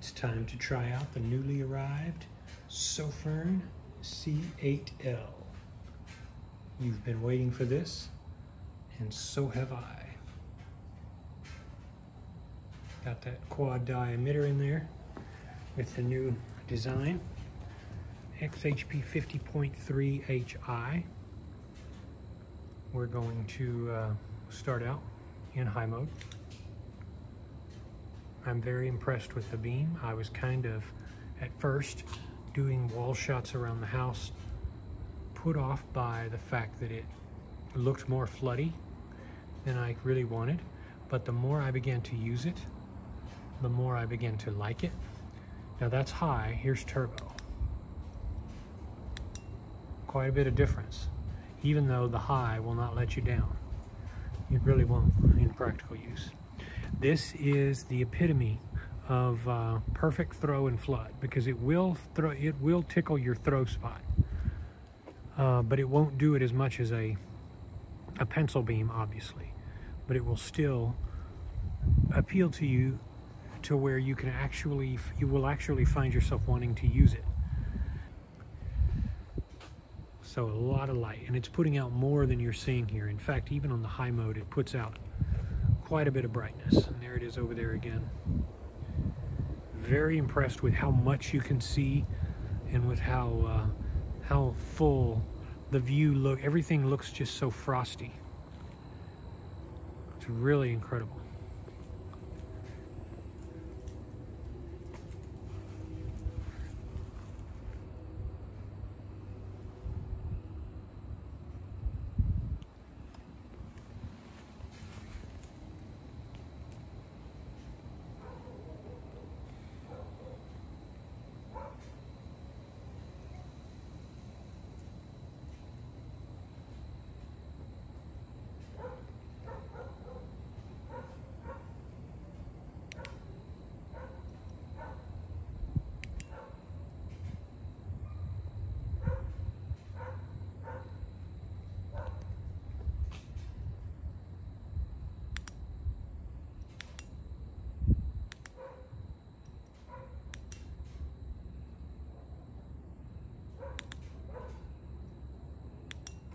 It's time to try out the newly arrived Sofirn C8l. You've been waiting for this, and so have I. Got that quad dye emitter in there with the new design, XHP50.3 HI. We're going to start out in high mode. I'm very impressed with the beam. I was kind of, at first, doing wall shots around the house, put off by the fact that it looked more floody than I really wanted. But the more I began to use it, the more I began to like it. Now that's high, here's turbo. Quite a bit of difference, even though the high will not let you down. It really won't in practical use. This is the epitome of perfect throw and flood, because it will tickle your throw spot, but it won't do it as much as a pencil beam, obviously. But it will still appeal to you to where you will actually find yourself wanting to use it. So a lot of light, and it's putting out more than you're seeing here. In fact, even on the high mode, it puts out quite a bit of brightness. And there it is over there again. Very impressed with how much you can see, and with how full the view look. Everything looks just so frosty. It's really incredible.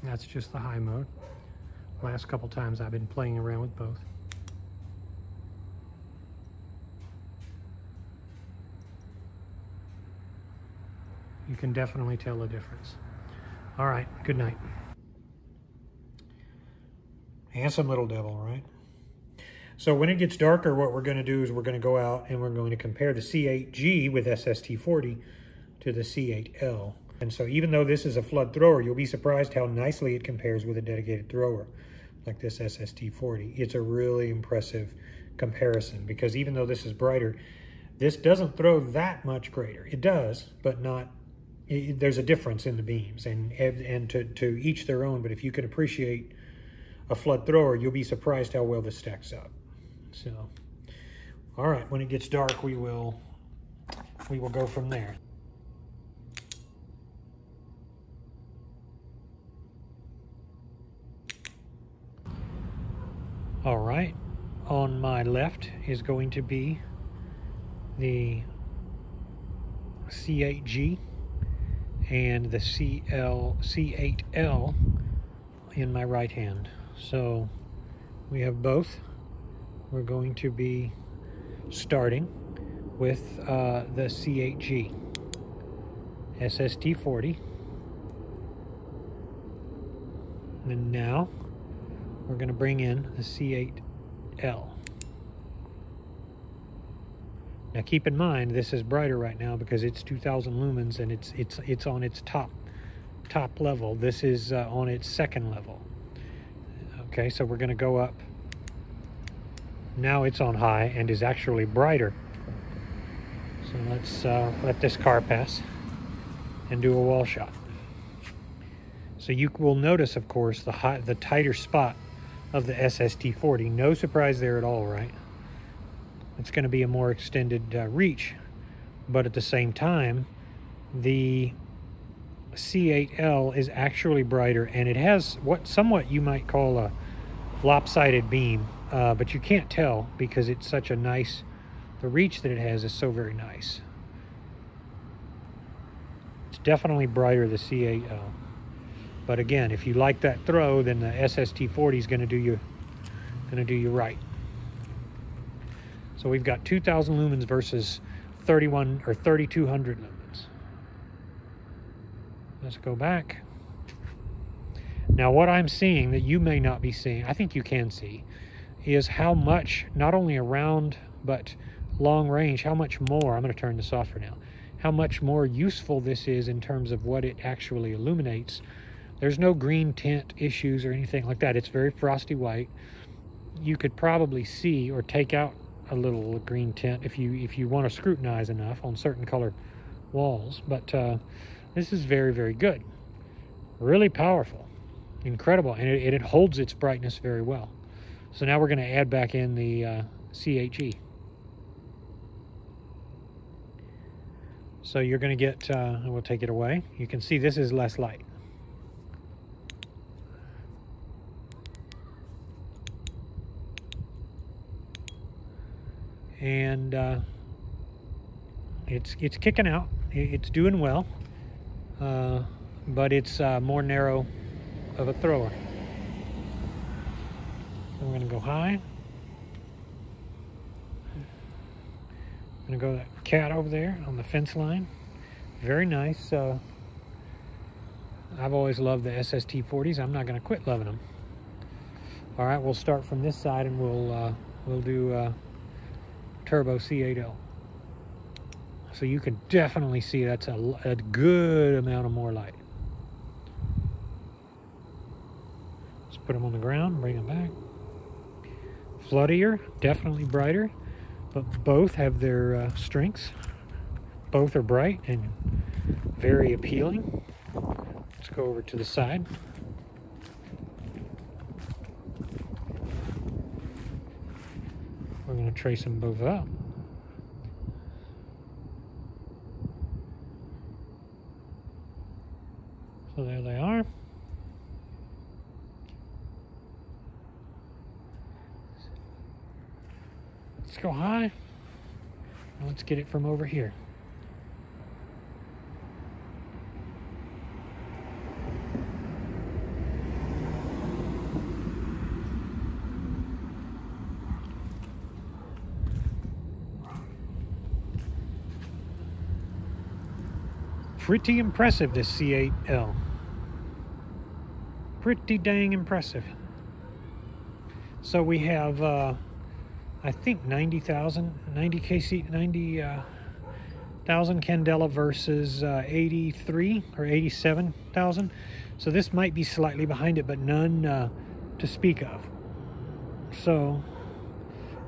That's just the high mode. Last couple times I've been playing around with both. You can definitely tell the difference. All right, good night. Handsome little devil, right? So when it gets darker, what we're going to do is we're going to go out and we're going to compare the C8G with SST-40 to the C8l. And so even though this is a flood thrower, you'll be surprised how nicely it compares with a dedicated thrower like this SST-40. It's a really impressive comparison, because even though this is brighter, this doesn't throw that much greater. It does, but not. There's a difference in the beams, and to each their own. But if you can appreciate a flood thrower, you'll be surprised how well this stacks up. So, all right, when it gets dark, we will go from there. All right, on my left is going to be the C8G and the C8l in my right hand. So we have both. We're going to be starting with the C8G SST-40, and now we're going to bring in the C8l. Now keep in mind, this is brighter right now because it's 2000 lumens and it's on its top level. This is on its second level. Okay, so we're going to go up. Now it's on high and is actually brighter. So let's let this car pass and do a wall shot. So you will notice, of course, the tighter spot of the SST-40. No surprise there at all, right? It's going to be a more extended reach, but at the same time, the C8l is actually brighter, and it has what somewhat you might call a lopsided beam, but you can't tell because it's such a nice the reach that it has is so very nice. It's definitely brighter, the C8l. But again, if you like that throw, then the SST-40 is going to do you right. So we've got 2,000 lumens versus 3,200 lumens. Let's go back. Now what I'm seeing that you may not be seeing, I think you can see, is how much, not only around, but long range, how much more, I'm going to turn this off for now, how much more useful this is in terms of what it actually illuminates. There's no green tint issues or anything like that. It's very frosty white. You could probably see or take out a little green tint if you want to scrutinize enough on certain color walls. But this is very, very good. Really powerful. Incredible. And it holds its brightness very well. So now we're going to add back in the C8G. So you're going to get, we'll take it away. You can see this is less light. And it's kicking out. It's doing well, but it's more narrow of a thrower. So we're going to go high. I'm going to go that cat over there on the fence line. Very nice. I've always loved the SST-40s. I'm not going to quit loving them. All right, we'll start from this side and we'll do turbo C8l. So you can definitely see that's a good amount of more light. Let's put them on the ground, bring them back. Floodier, definitely brighter, but both have their strengths. Both are bright and very appealing. Let's go over to the side. We're going to trace them both up. So there they are. Let's go high. Let's get it from over here. Pretty impressive, this C8l. Pretty dang impressive. So we have, I think 90,000 candela versus 83 or 87,000. So this might be slightly behind it, but none to speak of. So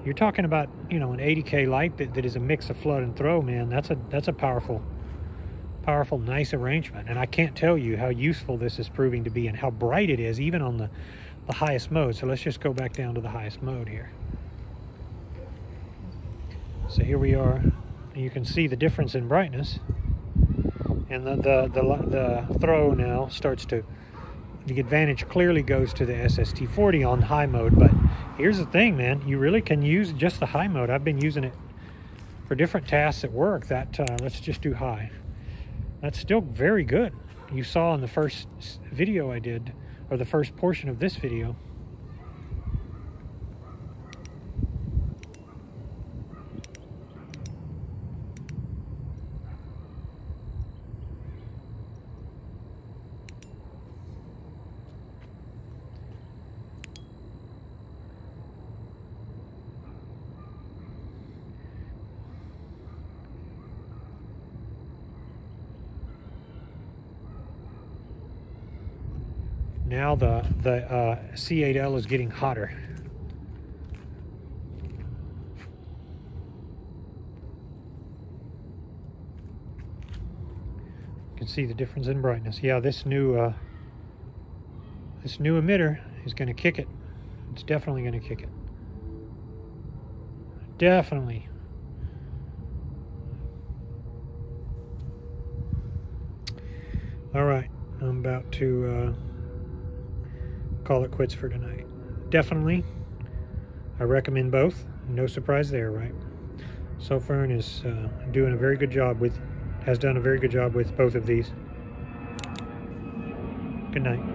you're talking about, you know, an 80K light that is a mix of flood and throw, man. That's a powerful, nice arrangement. And I can't tell you how useful this is proving to be and how bright it is, even on the highest mode. So let's just go back down to the highest mode here. So here we are. You can see the difference in brightness. And the throw now starts to, the advantage clearly goes to the SST-40 on high mode. But here's the thing, man. You really can use just the high mode. I've been using it for different tasks at work. Let's just do high. That's still very good. You saw in the first video I did, or the first portion of this video. Now the C8l is getting hotter. You can see the difference in brightness. Yeah, this new emitter is going to kick it. It's definitely going to kick it. Definitely. All right, I'm about to call it quits for tonight. Definitely, I recommend both. No surprise there, right? Sofirn is doing a very good job with, has done a very good job with both of these. Good night.